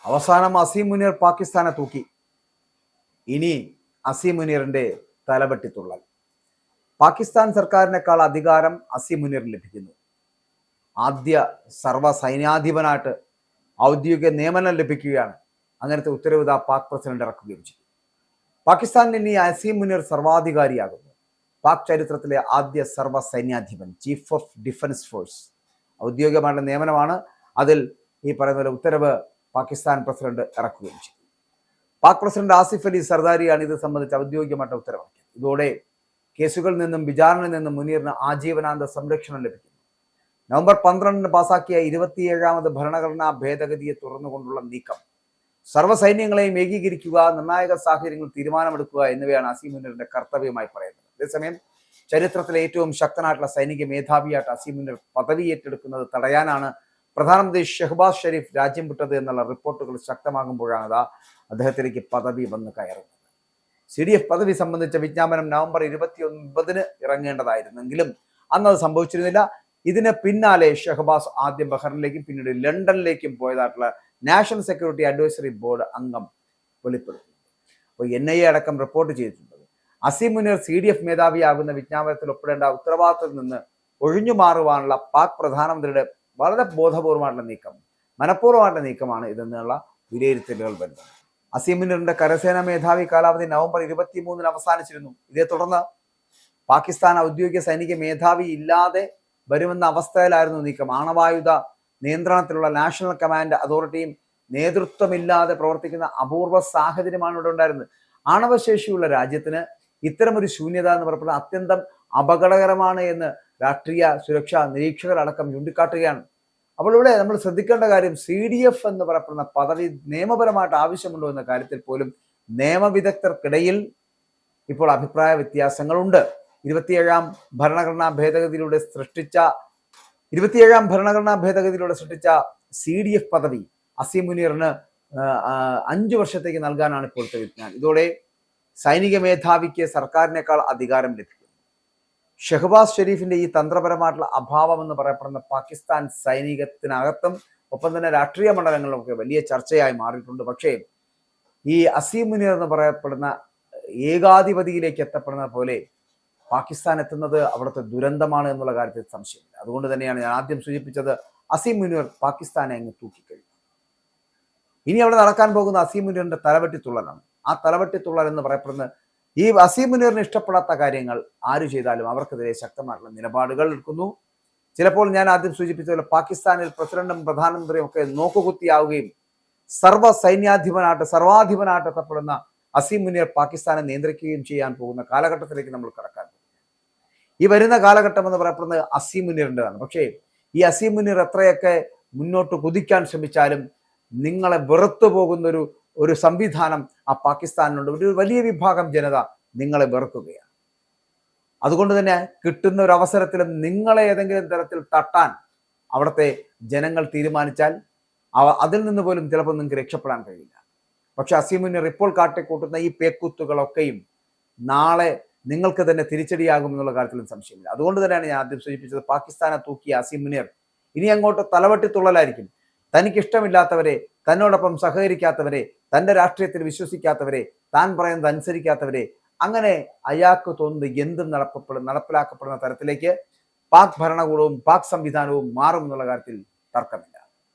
അവസാനം അസീം മുനീർ പാകിസ്ഥാനെ തൂക്കി. ഇനി അസീം മുനീറിന്റെ തലവെട്ടിത്തുള്ളൽ. പാകിസ്ഥാൻ സർക്കാരിനേക്കാൾ അധികാരം അസീം മുനീറിന് ലഭിക്കുന്നു. ആദ്യ സർവ്വ സൈന്യാധിപനായിട്ട് ഔദ്യോഗിക നിയമനം ലഭിക്കുകയാണ്. അങ്ങനത്തെ ഉത്തരവ് പാക് പ്രസിഡന്റ് ഇറക്കുകയും ചെയ്തു. പാകിസ്ഥാനിൽ ഇനി അസീം മുനീർ സർവാധികാരിയാകുന്നു. പാക് ചരിത്രത്തിലെ ആദ്യ സർവ്വ സൈന്യാധിപൻ, ചീഫ് ഓഫ് ഡിഫൻസ് ഫോഴ്സ്. ഔദ്യോഗികമായിട്ടുള്ള നിയമനമാണ്. അതിൽ ഈ പറയുന്ന ഉത്തരവ് പാകിസ്ഥാൻ പ്രസിഡന്റ് ഇറക്കുകയും ചെയ്തു. പാക് പ്രസിഡന്റ് ആസിഫ് അലി സർദാരിയാണ് ഇത് സംബന്ധിച്ച് ഔദ്യോഗികമായിട്ട് ഉത്തരവിറക്കിയത്. ഇതോടെ കേസുകളിൽ നിന്നും വിചാരണയിൽ നിന്നും മുനീറിന് ആജീവനാന്ത സംരക്ഷണം ലഭിക്കുന്നു. നവംബർ 12 പാസാക്കിയ 27ാമത് ഭരണഘടനാ ഭേദഗതിയെ തുറന്നുകൊണ്ടുള്ള നീക്കം സർവ്വസൈന്യങ്ങളെയും ഏകീകരിക്കുക, നിർണായക സാഹചര്യങ്ങളിൽ തീരുമാനമെടുക്കുക എന്നിവയാണ് അസീം മുനീറിന്റെ കർത്തവ്യമായി പറയുന്നത്. അതേസമയം ചരിത്രത്തിലെ ഏറ്റവും ശക്തനായിട്ടുള്ള സൈനിക മേധാവിയായിട്ട് അസീം മുനീർ പദവി ഏറ്റെടുക്കുന്നത് തടയാനാണ് പ്രധാനമന്ത്രി ഷെഹ്ബാസ് ഷെരീഫ് രാജ്യം വിട്ടത് എന്നുള്ള റിപ്പോർട്ടുകൾ ശക്തമാകുമ്പോഴാണ് അദ്ദേഹത്തിലേക്ക് പദവി വന്ന് കയറുന്നത്. CDF പദവി സംബന്ധിച്ച വിജ്ഞാപനം നവംബർ 29 ഇറങ്ങേണ്ടതായിരുന്നെങ്കിലും അന്നത് സംഭവിച്ചിരുന്നില്ല. ഇതിന് പിന്നാലെ ഷെഹ്ബാസ് ആദ്യം ബഹ്റിനിലേക്കും പിന്നീട് ലണ്ടനിലേക്കും പോയതായിട്ടുള്ള നാഷണൽ സെക്യൂരിറ്റി അഡ്വൈസറി ബോർഡ് അംഗം വെളിപ്പെടുത്തുന്നു. അപ്പോൾ NIA അടക്കം റിപ്പോർട്ട് ചെയ്തിട്ടുണ്ട്. അസീം മുനീർ CDF മേധാവിയാകുന്ന വിജ്ഞാപനത്തിൽ ഒപ്പിടേണ്ട ഉത്തരവാദിത്തത്തിൽ നിന്ന് ഒഴിഞ്ഞു മാറുവാനുള്ള പാക് പ്രധാനമന്ത്രിയുടെ വളരെ ബോധപൂർവമായിട്ടുള്ള നീക്കം, മനഃപൂർവ്വമായിട്ടുള്ള നീക്കമാണ് ഇതെന്നുള്ള വിലയിരുത്തലുകൾ വരുന്നത്. അസീം മുനീറിന്റെ കരസേനാ മേധാവി കാലാവധി നവംബർ 23 അവസാനിച്ചിരുന്നു. ഇതേ തുടർന്ന് പാകിസ്ഥാൻ ഔദ്യോഗിക സൈനിക മേധാവി ഇല്ലാതെ വരുമെന്ന അവസ്ഥയിലായിരുന്നു നീക്കം. ആണവായുധ നിയന്ത്രണത്തിലുള്ള നാഷണൽ കമാൻഡ് അതോറിറ്റിയും നേതൃത്വമില്ലാതെ പ്രവർത്തിക്കുന്ന അപൂർവ സാഹചര്യമാണ് ഇവിടെ ഉണ്ടായിരുന്നത്. ആണവശേഷിയുള്ള രാജ്യത്തിന് ഇത്തരമൊരു ശൂന്യത എന്ന് പറയുന്നത് അത്യന്തം അപകടകരമാണ് എന്ന് രാഷ്ട്രീയ സുരക്ഷാ നിരീക്ഷകരടക്കം ചൂണ്ടിക്കാട്ടുകയാണ്. അപ്പോൾ ഇവിടെ നമ്മൾ ശ്രദ്ധിക്കേണ്ട കാര്യം, CDF എന്ന് പറയപ്പെടുന്ന പദവി നിയമപരമായിട്ട് ആവശ്യമുണ്ടോ എന്ന കാര്യത്തിൽ പോലും നിയമവിദഗ്ധർക്കിടയിൽ ഇപ്പോൾ അഭിപ്രായ വ്യത്യാസങ്ങളുണ്ട്. 27ാം ഭരണഘടനാ ഭേദഗതിയിലൂടെ സൃഷ്ടിച്ച CDF പദവി അസീം മുനീറിന് 5 വർഷത്തേക്ക് നൽകാനാണ് ഇപ്പോഴത്തെ വിജ്ഞാനം. ഇതോടെ സൈനിക മേധാവിക്ക് സർക്കാരിനേക്കാൾ അധികാരം ലഭിക്കും. ഷെഹ്ബാസ് ഷെരീഫിന്റെ ഈ തന്ത്രപരമായിട്ടുള്ള അഭാവം എന്ന് പറയപ്പെടുന്ന പാകിസ്ഥാൻ സൈനികത്തിനകത്തും ഒപ്പം തന്നെ രാഷ്ട്രീയ മണ്ഡലങ്ങളിലൊക്കെ വലിയ ചർച്ചയായി മാറിയിട്ടുണ്ട്. പക്ഷേ ഈ അസീം മുനീർ എന്ന് പറയപ്പെടുന്ന ഏകാധിപതിയിലേക്ക് എത്തപ്പെടുന്ന പോലെ പാകിസ്ഥാൻ എത്തുന്നത് അവിടുത്തെ ദുരന്തമാണ് എന്നുള്ള കാര്യത്തിൽ സംശയമില്ല. അതുകൊണ്ട് തന്നെയാണ് ഞാൻ ആദ്യം സൂചിപ്പിച്ചത്, അസീം മുനീർ പാകിസ്ഥാനെ അങ്ങ് തൂക്കിക്കഴിഞ്ഞു. ഇനി അവിടെ നടക്കാൻ പോകുന്ന അസീം മുനീറിന്റെ തലവെട്ടിത്തുള്ളലാണ്. ആ തലവെട്ടിത്തുള്ളൽ എന്ന് പറയപ്പെടുന്നത് ഈ അസീം മുനീറിന് ഇഷ്ടപ്പെടാത്ത കാര്യങ്ങൾ ആര് ചെയ്താലും അവർക്കെതിരെ ശക്തമായിട്ടുള്ള നിലപാടുകൾ എടുക്കുന്നു. ചിലപ്പോൾ ഞാൻ ആദ്യം സൂചിപ്പിച്ചതുപോലെ പാകിസ്ഥാനിൽ പ്രസിഡന്റും പ്രധാനമന്ത്രിയും ഒക്കെ നോക്കുകുത്തിയാവുകയും സർവാധിപനായിട്ട് എത്തപ്പെടുന്ന അസീം മുനീർ പാകിസ്ഥാനെ നിയന്ത്രിക്കുകയും ചെയ്യാൻ പോകുന്ന കാലഘട്ടത്തിലേക്ക് നമ്മൾ കടക്കാൻ പോകും. ഈ വരുന്ന കാലഘട്ടം എന്ന് പറയപ്പെടുന്നത് അസീം മുനീറിൻ്റെതാണ്. പക്ഷേ ഈ അസീം മുനീർ എത്രയൊക്കെ മുന്നോട്ട് കുതിക്കാൻ ശ്രമിച്ചാലും നിങ്ങളെ വെറുത്തു പോകുന്ന ഒരു സംവിധാനം ആ പാകിസ്ഥാനിലുണ്ട്. ഒരു വലിയ വിഭാഗം ജനത നിങ്ങളെ വെറുക്കുകയാണ്. അതുകൊണ്ട് തന്നെ കിട്ടുന്ന ഒരു അവസരത്തിലും നിങ്ങളെ ഏതെങ്കിലും തരത്തിൽ തട്ടാൻ അവിടുത്തെ ജനങ്ങൾ തീരുമാനിച്ചാൽ അതിൽ നിന്ന് പോലും ചിലപ്പോൾ നിങ്ങൾക്ക് രക്ഷപ്പെടാൻ കഴിയില്ല. പക്ഷെ അസീം മുനീർ ഇപ്പോൾ കാട്ടിക്കൂട്ടുന്ന ഈ പേക്കുത്തുകളൊക്കെയും നാളെ നിങ്ങൾക്ക് തന്നെ തിരിച്ചടിയാകും എന്നുള്ള കാര്യത്തിലും സംശയമില്ല. അതുകൊണ്ട് തന്നെയാണ് ഞാൻ ആദ്യം സൂചിപ്പിച്ചത്, പാകിസ്ഥാനെ തൂക്കിയ അസീം മുനീർ ഇനി അങ്ങോട്ട് തലവെട്ടിത്തുള്ളലായിരിക്കും. തനിക്കിഷ്ടമില്ലാത്തവരെ, തന്നോടൊപ്പം സഹകരിക്കാത്തവരെ, തൻ്റെ രാഷ്ട്രീയത്തിൽ വിശ്വസിക്കാത്തവരെ, താൻ പറയുന്നത് അനുസരിക്കാത്തവരെ, അങ്ങനെ അയാൾക്ക് തോന്നുന്നത് എന്തും നടപ്പിലാക്കപ്പെടുന്ന തരത്തിലേക്ക് പാക് ഭരണകൂടവും പാക് സംവിധാനവും മാറും എന്നുള്ള കാര്യത്തിൽ തർക്കമില്ല.